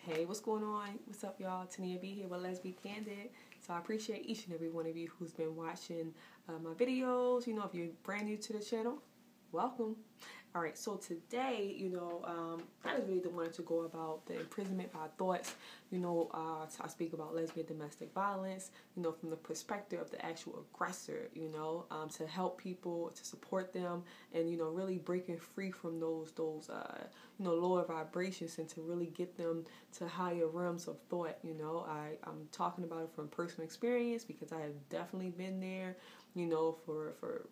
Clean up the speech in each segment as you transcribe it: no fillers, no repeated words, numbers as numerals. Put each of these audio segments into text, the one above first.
Hey, what's going on? What's up, y'all? Tenia B here with Lesbian Candid. So I appreciate each and every one of you who's been watching my videos. You know, if you're brand new to the channel, welcome. All right, so today, I just really wanted to go about the imprisonment by thoughts. I speak about lesbian domestic violence, from the perspective of the actual aggressor, to help people, to support them, and, really breaking free from those lower vibrations and to really get them to higher realms of thought. I'm talking about it from personal experience because I have definitely been there, for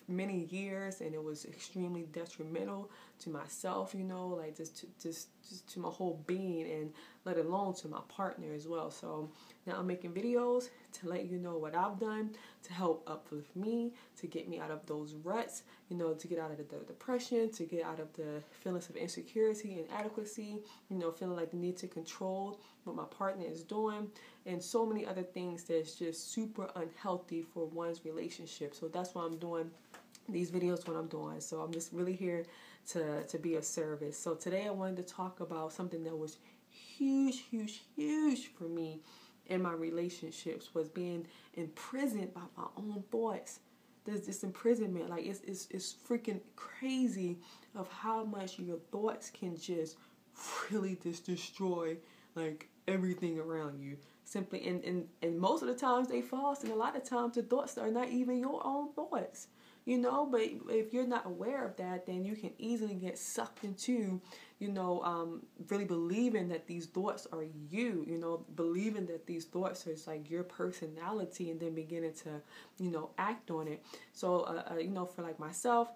many years, and it was extremely detrimental to myself, like just to my whole being, and let alone to my partner as well. So now I'm making videos to let you know what I've done to help uplift me, to get me out of those ruts, to get out of the depression, to get out of the feelings of insecurity and inadequacy, feeling like the need to control what my partner is doing, and so many other things that's just super unhealthy for one's relationship. So that's why I'm doing these videos, what I'm doing. So I'm just really here to be of service. So today I wanted to talk about something that was huge for me in my relationships, was being imprisoned by my own thoughts. There's this imprisonment, like it's freaking crazy of how much your thoughts can just really just destroy like everything around you. Simply, and most of the times they false, and a lot of times the thoughts are not even your own thoughts. But if you're not aware of that, then you can easily get sucked into, really believing that these thoughts are you, believing that these thoughts are like your personality, and then beginning to, act on it. So, for like myself,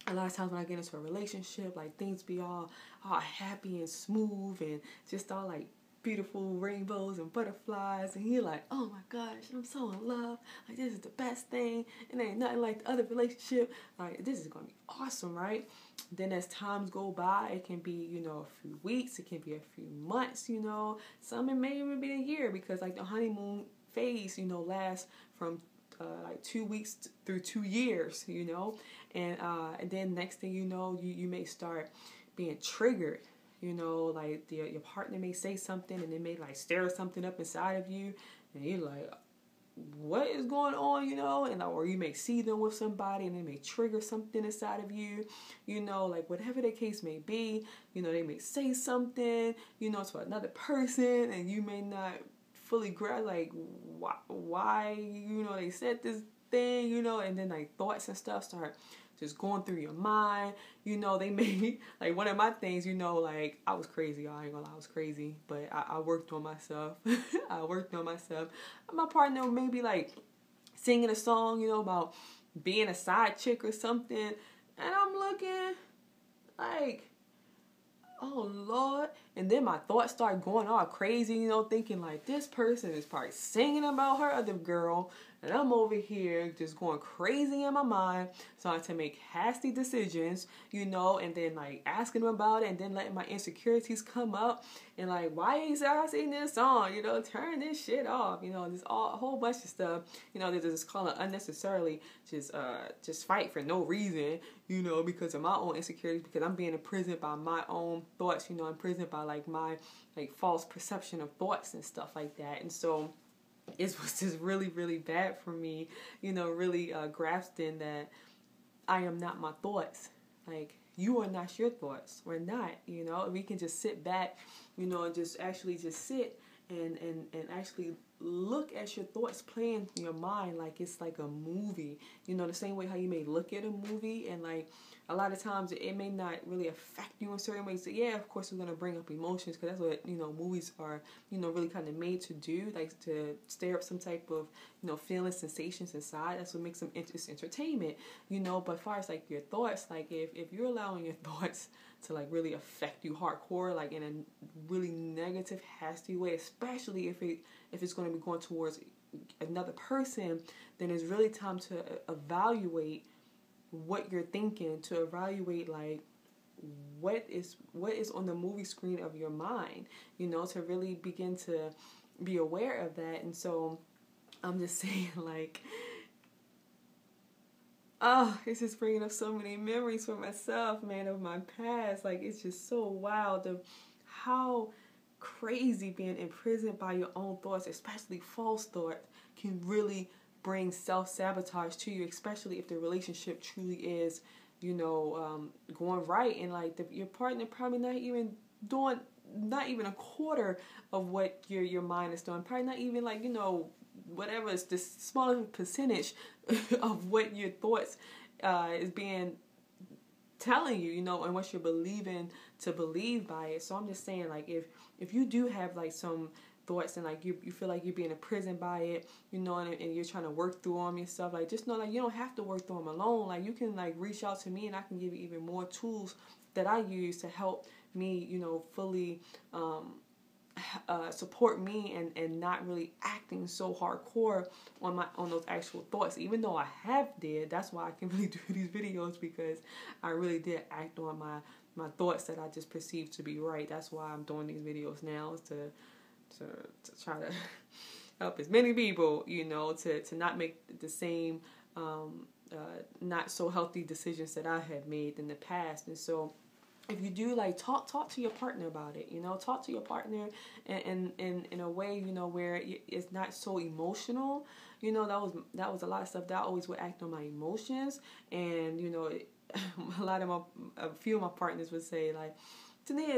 a lot of times when I get into a relationship, like things be all happy and smooth and just all like beautiful rainbows and butterflies, and you're like, oh my gosh, I'm so in love, like this is the best thing, and there ain't nothing like the other relationship, like this is gonna be awesome, right? Then as times go by, it can be, a few weeks, it can be a few months, some it may even be a year, because like the honeymoon phase, lasts from like 2 weeks through 2 years, and then next thing you know, you may start being triggered. Like your partner may say something, and it may like stir something up inside of you, and you're like, what is going on, and or you may see them with somebody, and they may trigger something inside of you, like whatever the case may be, they may say something, to another person, and you may not fully grasp like why they said this thing, and then like thoughts and stuff start just going through your mind. They may, like one of my things, like I was crazy. I ain't gonna lie, I was crazy, but I worked on myself. I worked on myself. My partner may be like singing a song, about being a side chick or something, and I'm looking like, oh Lord. And then my thoughts start going all crazy, thinking like this person is probably singing about her other girl, and I'm over here just going crazy in my mind, starting to make hasty decisions, and then like asking them about it, and then letting my insecurities come up, and like, why ain't I singing this song? Turn this shit off, there's a whole bunch of stuff, they just call it unnecessarily just fight for no reason, because of my own insecurities, because I'm being imprisoned by my own thoughts, imprisoned by like my like false perception of thoughts and stuff like that. And so it was just really bad for me, really grasping that I am not my thoughts. Like, you are not your thoughts. We're not, we can just sit back, and just actually just sit and actually look at your thoughts playing in your mind like it's like a movie. The same way how you may look at a movie, and like a lot of times it may not really affect you in certain ways. So yeah, of course, we're going to bring up emotions, because that's what, movies are, really kind of made to do, like to stir up some type of, feeling, sensations inside. That's what makes them entertainment, but as far as like your thoughts, like if you're allowing your thoughts to like really affect you hardcore, like in a really negative, hasty way, especially if it's going to be going towards another person, then it's really time to evaluate what you're thinking, to evaluate like what is on the movie screen of your mind, to really begin to be aware of that. And so I'm just saying, like, it's just bringing up so many memories for myself, man, of my past. Like, it's just so wild of how crazy being imprisoned by your own thoughts, especially false thoughts, can really bring self-sabotage to you, especially if the relationship truly is, going right, and like your partner probably not even doing not even a quarter of what your mind is doing, probably not even like, whatever, it's this smaller percentage of what your thoughts is being telling you, and what you're believing to believe by it. So I'm just saying, like, if you do have like some thoughts and like you feel like you're being imprisoned by it, and you're trying to work through them yourself, like, just know, like, you don't have to work through them alone. Like, you can like reach out to me and I can give you even more tools that I use to help me, fully support me and not really acting so hardcore on those actual thoughts, even though I have did. That's why I can really do these videos, because I really did act on my thoughts that I just perceived to be right. That's why I'm doing these videos now, is to try to help as many people, to not make the same not so healthy decisions that I had made in the past. And so if you do, like, talk to your partner about it, talk to your partner in a way, where it's not so emotional. That was a lot of stuff that I always would act on my emotions. And, a few of my partners would say, like, Tenia,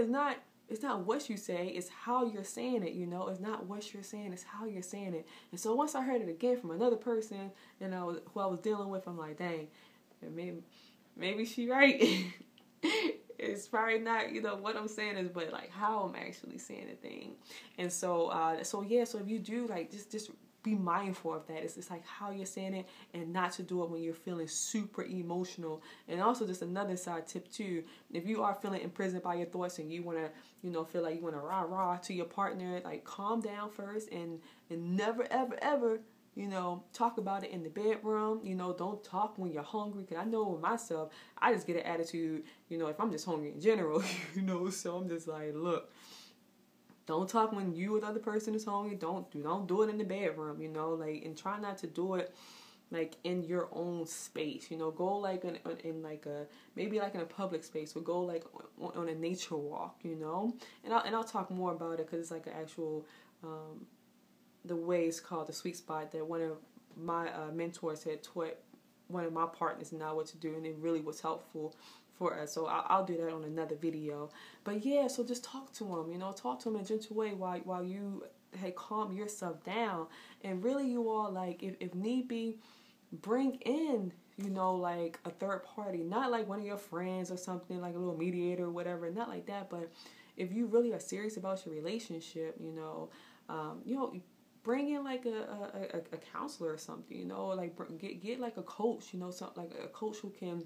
it's not what you say, it's how you're saying it, It's not what you're saying, it's how you're saying it. And so once I heard it again from another person, who I was dealing with, I'm like, dang, maybe she right. It's probably not, what I'm saying is, but like how I'm actually saying the thing. And so, so if you do, like, just be mindful of that. It's just like how you're saying it, and not to do it when you're feeling super emotional. And also, just another side tip too, if you are feeling imprisoned by your thoughts and you want to, feel like you want to rah-rah to your partner, like, calm down first and never, ever, ever, talk about it in the bedroom. Don't talk when you're hungry, because I know with myself, I just get an attitude, if I'm just hungry in general, so I'm just like, look, don't talk when you or the other person is hungry. Don't do it in the bedroom, like, and try not to do it like in your own space, go like in like maybe like in a public space, or go like on a nature walk, and I'll talk more about it, because it's like an actual the way it's called the sweet spot that one of my mentors had taught one of my partners and I what to do, and it really was helpful for us. So I'll do that on another video. But yeah, so just talk to him, talk to him in a gentle way while you calm yourself down. And really, you all, like, if need be, bring in, like a third party, not like one of your friends or something, like a little mediator or whatever, not like that. But if you really are serious about your relationship, bring in like a counselor or something, like get like a coach, something like a coach who can,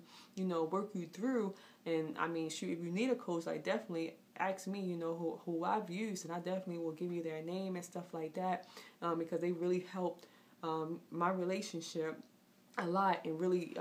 work you through. And I mean, shoot, if you need a coach, like, definitely ask me, who I've used, and I definitely will give you their name and stuff like that, because they really helped my relationship a lot, and really,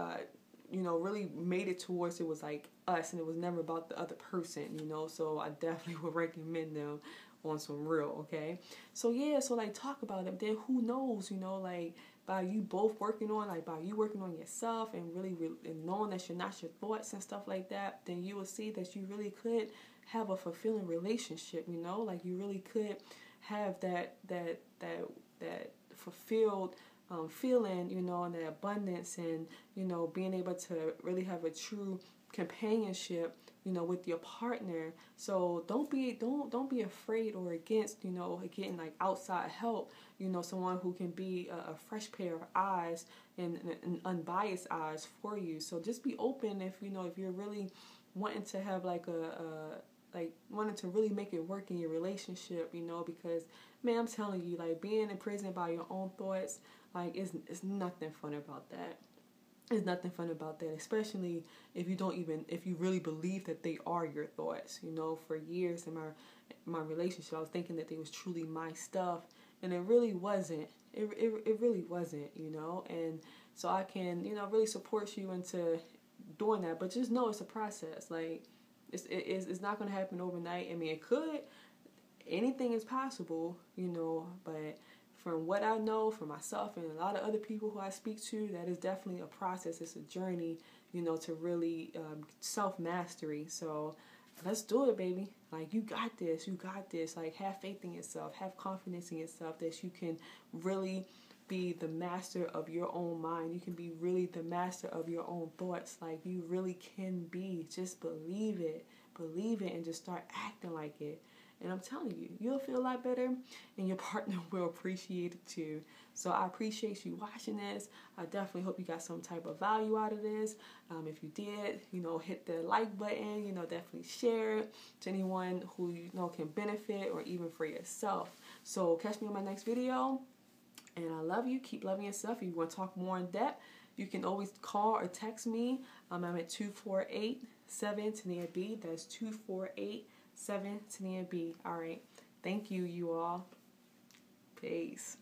really made it towards, it was like us, and it was never about the other person, so I definitely would recommend them on some real, okay? So yeah, so like, talk about it. Then who knows, like, by you both working on, like, by you working on yourself and really and knowing that you're not your thoughts and stuff like that, then you will see that you really could have a fulfilling relationship, like, you really could have that fulfilled feeling, and that abundance, and, being able to really have a true companionship, with your partner. So don't be afraid or against, getting like outside help, someone who can be a fresh pair of eyes and unbiased eyes for you. So just be open if you're really wanting to have like wanting to really make it work in your relationship, because, man, I'm telling you, like, being imprisoned by your own thoughts, like, it's nothing fun about that. There's nothing fun about that, especially if you really believe that they are your thoughts. For years in my relationship, I was thinking that they was truly my stuff, and it really wasn't. It really wasn't, and so I can, really support you into doing that, but just know it's a process. Like, it's not going to happen overnight. I mean, it could. Anything is possible, but from what I know for myself and a lot of other people who I speak to, that is definitely a process. It's a journey, to really self-mastery. So let's do it, baby. Like, you got this. You got this. Like, have faith in yourself. Have confidence in yourself that you can really be the master of your own mind. You can be really the master of your own thoughts. Like, you really can be. Just believe it. Believe it and just start acting like it. And I'm telling you, you'll feel a lot better and your partner will appreciate it too. So I appreciate you watching this. I definitely hope you got some type of value out of this. If you did, hit the like button, definitely share it to anyone who can benefit, or even for yourself. So catch me on my next video. And I love you. Keep loving yourself. If you want to talk more in depth, you can always call or text me. I'm at 248-7-TENIA-B. That's 248-7-TENIA-B. All right. Thank you, you all. Peace.